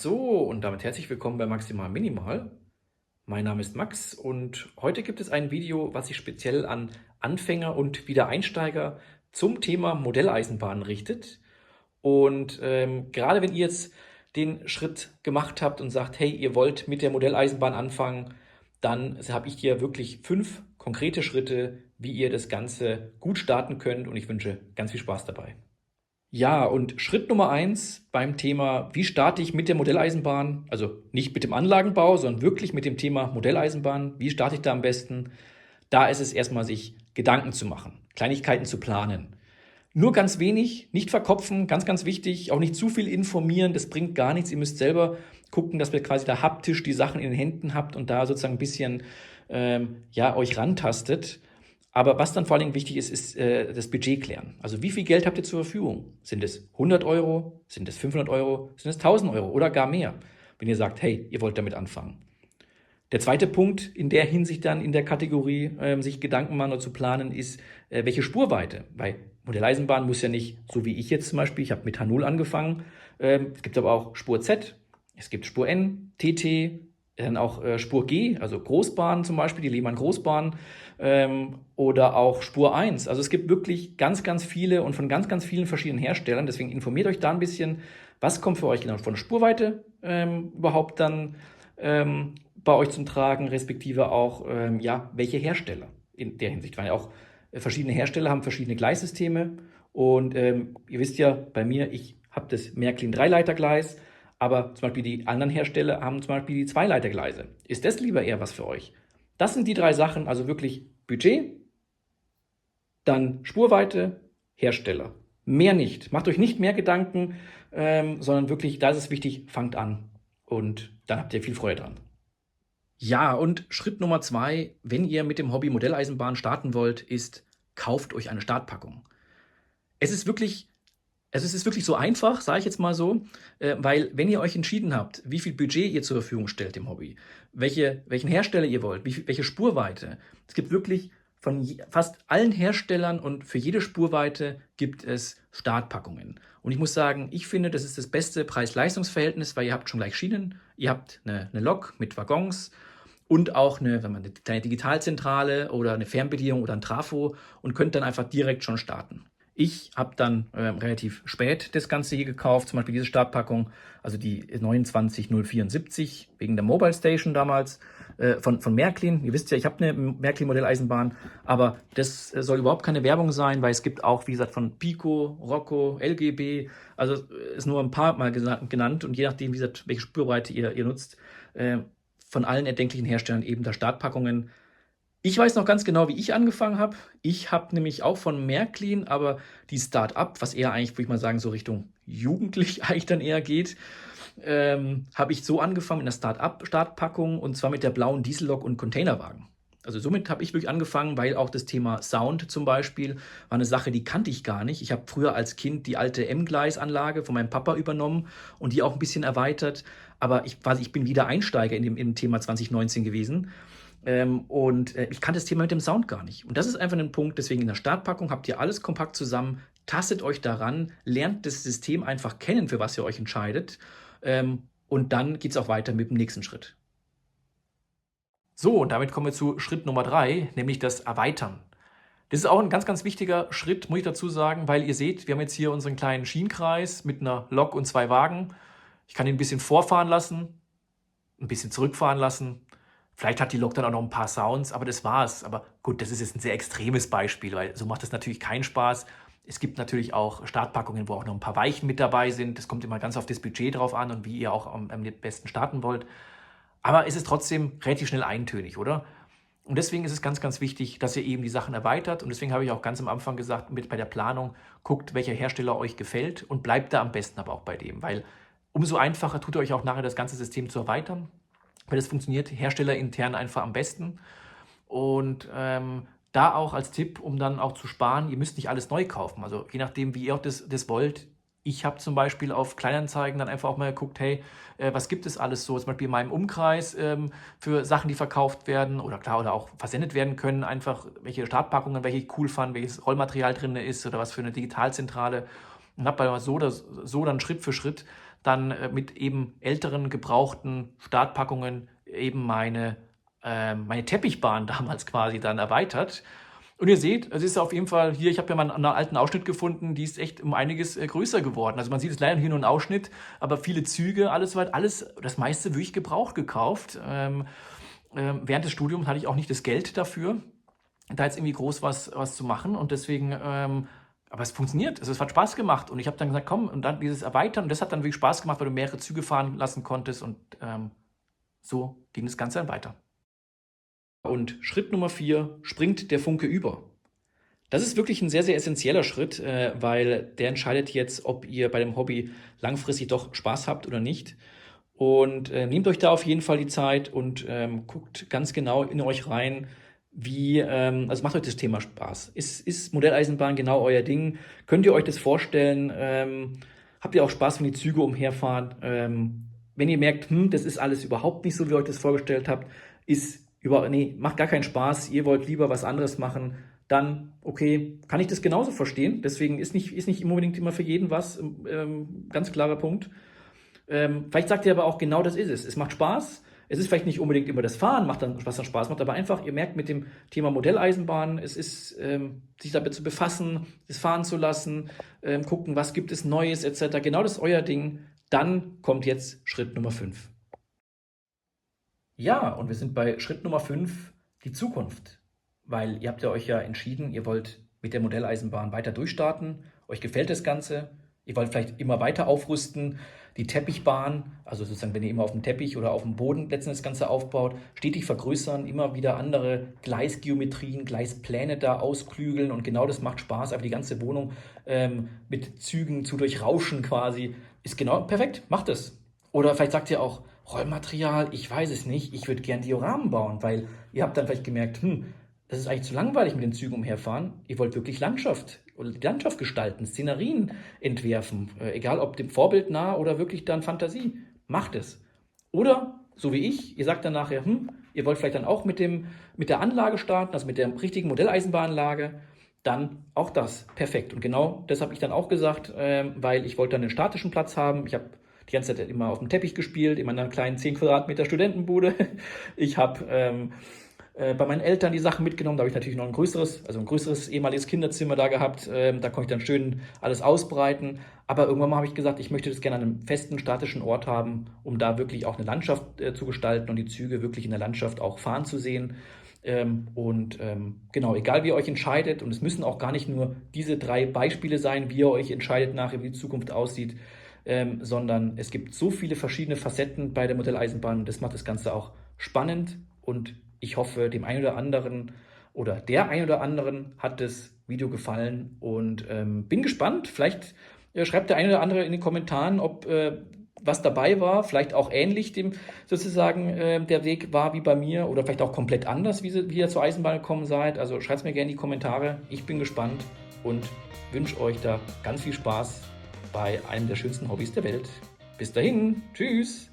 So, und damit herzlich willkommen bei Maximal Minimal. Mein Name ist Max und heute gibt es ein Video, was sich speziell an Anfänger und Wiedereinsteiger zum Thema Modelleisenbahn richtet. Und gerade wenn ihr jetzt den Schritt gemacht habt und sagt, hey, ihr wollt mit der Modelleisenbahn anfangen, dann habe ich hier wirklich 5 konkrete Schritte, wie ihr das Ganze gut starten könnt, und ich wünsche ganz viel Spaß dabei. Ja, und Schritt Nummer 1 beim Thema, wie starte ich mit der Modelleisenbahn, also nicht mit dem Anlagenbau, sondern wirklich mit dem Thema Modelleisenbahn, wie starte ich da am besten? Da ist es erstmal, sich Gedanken zu machen, Kleinigkeiten zu planen. Nur ganz wenig, nicht verkopfen, ganz, ganz wichtig, auch nicht zu viel informieren, das bringt gar nichts. Ihr müsst selber gucken, dass ihr quasi da haptisch die Sachen in den Händen habt und da sozusagen ein bisschen ja, euch rantastet. Aber was dann vor allen Dingen wichtig ist, ist das Budget klären. Also wie viel Geld habt ihr zur Verfügung? Sind es 100 Euro? Sind es 500 Euro? Sind es 1000 Euro oder gar mehr? Wenn ihr sagt, hey, ihr wollt damit anfangen. Der zweite Punkt in der Hinsicht dann in der Kategorie, sich Gedanken machen oder zu planen, ist, welche Spurweite. Weil Modelleisenbahn muss ja nicht, so wie ich jetzt zum Beispiel, ich habe mit H0 angefangen, es gibt aber auch Spur Z, es gibt Spur N, TT, dann auch Spur G, also Großbahn zum Beispiel, die Lehmann Großbahn, oder auch Spur 1. Also es gibt wirklich ganz, ganz viele und von ganz, ganz vielen verschiedenen Herstellern. Deswegen informiert euch da ein bisschen, was kommt für euch genau von der Spurweite überhaupt dann bei euch zum Tragen, respektive auch, ja, welche Hersteller in der Hinsicht. Weil auch verschiedene Hersteller haben verschiedene Gleissysteme. Und ihr wisst ja, bei mir, ich habe das Märklin Dreileitergleis, aber zum Beispiel die anderen Hersteller haben zum Beispiel die Zweileitergleise. Ist das lieber eher was für euch? Das sind die 3 Sachen, also wirklich Budget, dann Spurweite, Hersteller. Mehr nicht. Macht euch nicht mehr Gedanken, sondern wirklich, da ist es wichtig, fangt an. Und dann habt ihr viel Freude dran. Ja, und Schritt Nummer 2, wenn ihr mit dem Hobby Modelleisenbahn starten wollt, ist, kauft euch eine Startpackung. Es ist wirklich, es ist wirklich so einfach, sage ich jetzt mal so, weil wenn ihr euch entschieden habt, wie viel Budget ihr zur Verfügung stellt im Hobby, welchen Hersteller ihr wollt, welche Spurweite, es gibt wirklich von fast allen Herstellern und für jede Spurweite gibt es Startpackungen. Und ich muss sagen, ich finde, das ist das beste Preis-Leistungs-Verhältnis, weil ihr habt schon gleich Schienen, ihr habt eine Lok mit Waggons und auch eine kleine Digitalzentrale oder eine Fernbedienung oder ein Trafo und könnt dann einfach direkt schon starten. Ich habe dann relativ spät das Ganze hier gekauft, zum Beispiel diese Startpackung, also die 29074, wegen der Mobile Station damals, von Märklin. Ihr wisst ja, ich habe eine Märklin-Modelleisenbahn, aber das soll überhaupt keine Werbung sein, weil es gibt auch, wie gesagt, von Pico, Rocco, LGB, also ist nur ein paar Mal genannt, und je nachdem, wie gesagt, welche Spurweite ihr nutzt, von allen erdenklichen Herstellern eben da Startpackungen. Ich weiß noch ganz genau, wie ich angefangen habe. Ich habe nämlich auch von Märklin, aber die Start-up, was eher eigentlich, würde ich mal sagen, so Richtung jugendlich eigentlich dann eher geht, habe ich so angefangen in der Start-up-Startpackung, und zwar mit der blauen Diesellok und Containerwagen. Also somit habe ich wirklich angefangen, weil auch das Thema Sound zum Beispiel war eine Sache, die kannte ich gar nicht. Ich habe früher als Kind die alte M-Gleis-Anlage von meinem Papa übernommen und die auch ein bisschen erweitert. Aber ich bin wieder Einsteiger in dem Thema 2019 gewesen. Ich kannte das Thema mit dem Sound gar nicht. Und das ist einfach ein Punkt, deswegen in der Startpackung habt ihr alles kompakt zusammen, tastet euch daran, lernt das System einfach kennen, für was ihr euch entscheidet. Und dann geht es auch weiter mit dem nächsten Schritt. So, und damit kommen wir zu Schritt Nummer 3, nämlich das Erweitern. Das ist auch ein ganz, ganz wichtiger Schritt, muss ich dazu sagen, weil ihr seht, wir haben jetzt hier unseren kleinen Schienenkreis mit einer Lok und 2 Wagen. Ich kann ihn ein bisschen vorfahren lassen, ein bisschen zurückfahren lassen. Vielleicht hat die Lok dann auch noch ein paar Sounds, aber das war's. Aber gut, das ist jetzt ein sehr extremes Beispiel, weil so macht das natürlich keinen Spaß. Es gibt natürlich auch Startpackungen, wo auch noch ein paar Weichen mit dabei sind. Das kommt immer ganz auf das Budget drauf an und wie ihr auch am besten starten wollt. Aber es ist trotzdem relativ schnell eintönig, oder? Und deswegen ist es ganz, ganz wichtig, dass ihr eben die Sachen erweitert. Und deswegen habe ich auch ganz am Anfang gesagt, bei der Planung, guckt, welcher Hersteller euch gefällt und bleibt da am besten aber auch bei dem. Weil umso einfacher tut ihr euch auch nachher das ganze System zu erweitern. Weil das funktioniert herstellerintern einfach am besten. Und da auch als Tipp, um dann auch zu sparen, ihr müsst nicht alles neu kaufen. Also je nachdem, wie ihr auch das wollt. Ich habe zum Beispiel auf Kleinanzeigen dann einfach auch mal geguckt, hey, was gibt es alles so, zum Beispiel in meinem Umkreis für Sachen, die verkauft werden oder klar, oder auch versendet werden können, einfach welche Startpackungen, welche ich cool fand, welches Rollmaterial drin ist oder was für eine Digitalzentrale. Und habe so oder so dann Schritt für Schritt dann mit eben älteren, gebrauchten Startpackungen eben meine Teppichbahn damals quasi dann erweitert. Und ihr seht, es ist auf jeden Fall hier, ich habe ja mal einen alten Ausschnitt gefunden, die ist echt um einiges größer geworden. Also man sieht es leider hier nur ein Ausschnitt, aber viele Züge, alles soweit, das meiste wirklich gebraucht gekauft. Während des Studiums hatte ich auch nicht das Geld dafür, da jetzt irgendwie groß was zu machen, und deswegen, aber es funktioniert, es hat Spaß gemacht, und ich habe dann gesagt, komm, und dann dieses Erweitern, und das hat dann wirklich Spaß gemacht, weil du mehrere Züge fahren lassen konntest, und so ging das Ganze dann weiter. Und Schritt Nummer 4, springt der Funke über. Das ist wirklich ein sehr, sehr essentieller Schritt, weil der entscheidet jetzt, ob ihr bei dem Hobby langfristig doch Spaß habt oder nicht. Und nehmt euch da auf jeden Fall die Zeit und guckt ganz genau in euch rein, also macht euch das Thema Spaß. Ist Modelleisenbahn genau euer Ding? Könnt ihr euch das vorstellen? Habt ihr auch Spaß, wenn die Züge umherfahren? Wenn ihr merkt, das ist alles überhaupt nicht so, wie ihr euch das vorgestellt habt, macht gar keinen Spaß, ihr wollt lieber was anderes machen, dann, okay, kann ich das genauso verstehen. Deswegen ist nicht unbedingt immer für jeden was, ganz klarer Punkt. Vielleicht sagt ihr aber auch, genau das ist es. Es macht Spaß. Es ist vielleicht nicht unbedingt immer das Fahren, was dann Spaß macht, aber einfach, ihr merkt mit dem Thema Modelleisenbahn, es ist, sich damit zu befassen, es fahren zu lassen, gucken, was gibt es Neues, etc. Genau das ist euer Ding. Dann kommt jetzt Schritt Nummer 5. Ja, und wir sind bei Schritt Nummer 5, die Zukunft. Weil ihr habt ja euch ja entschieden, ihr wollt mit der Modelleisenbahn weiter durchstarten, euch gefällt das Ganze, ihr wollt vielleicht immer weiter aufrüsten, die Teppichbahn, also sozusagen, wenn ihr immer auf dem Teppich oder auf dem Boden letztendlich das Ganze aufbaut, stetig vergrößern, immer wieder andere Gleisgeometrien, Gleispläne da ausklügeln, und genau das macht Spaß, aber die ganze Wohnung mit Zügen zu durchrauschen quasi, ist genau perfekt, macht es. Oder vielleicht sagt ihr auch, Rollmaterial, ich weiß es nicht, ich würde gern Dioramen bauen, weil ihr habt dann vielleicht gemerkt, das ist eigentlich zu langweilig mit den Zügen umherfahren. Ihr wollt wirklich Landschaft oder die Landschaft gestalten, Szenerien entwerfen, egal ob dem Vorbild nah oder wirklich dann Fantasie. Macht es. Oder, so wie ich, ihr sagt dann nachher, ihr wollt vielleicht dann auch mit der Anlage starten, also mit der richtigen Modelleisenbahnanlage, dann auch das. Perfekt. Und genau das habe ich dann auch gesagt, weil ich wollte dann einen statischen Platz haben. Ich habe die ganze Zeit immer auf dem Teppich gespielt, in meiner kleinen 10 Quadratmeter Studentenbude. Ich habe bei meinen Eltern die Sachen mitgenommen, da habe ich natürlich noch ein größeres ehemaliges Kinderzimmer da gehabt, da konnte ich dann schön alles ausbreiten, aber irgendwann mal habe ich gesagt, ich möchte das gerne an einem festen, statischen Ort haben, um da wirklich auch eine Landschaft zu gestalten und die Züge wirklich in der Landschaft auch fahren zu sehen. Genau, egal wie ihr euch entscheidet, und es müssen auch gar nicht nur diese 3 Beispiele sein, wie ihr euch entscheidet nachher, wie die Zukunft aussieht, sondern es gibt so viele verschiedene Facetten bei der Modelleisenbahn, und das macht das Ganze auch spannend, und ich hoffe, dem einen oder anderen oder der einen oder anderen hat das Video gefallen, und bin gespannt. Vielleicht schreibt der eine oder andere in den Kommentaren, ob was dabei war, vielleicht auch ähnlich dem sozusagen der Weg war wie bei mir, oder vielleicht auch komplett anders, wie ihr zur Eisenbahn gekommen seid. Also schreibt es mir gerne in die Kommentare. Ich bin gespannt und wünsche euch da ganz viel Spaß bei einem der schönsten Hobbys der Welt. Bis dahin, tschüss!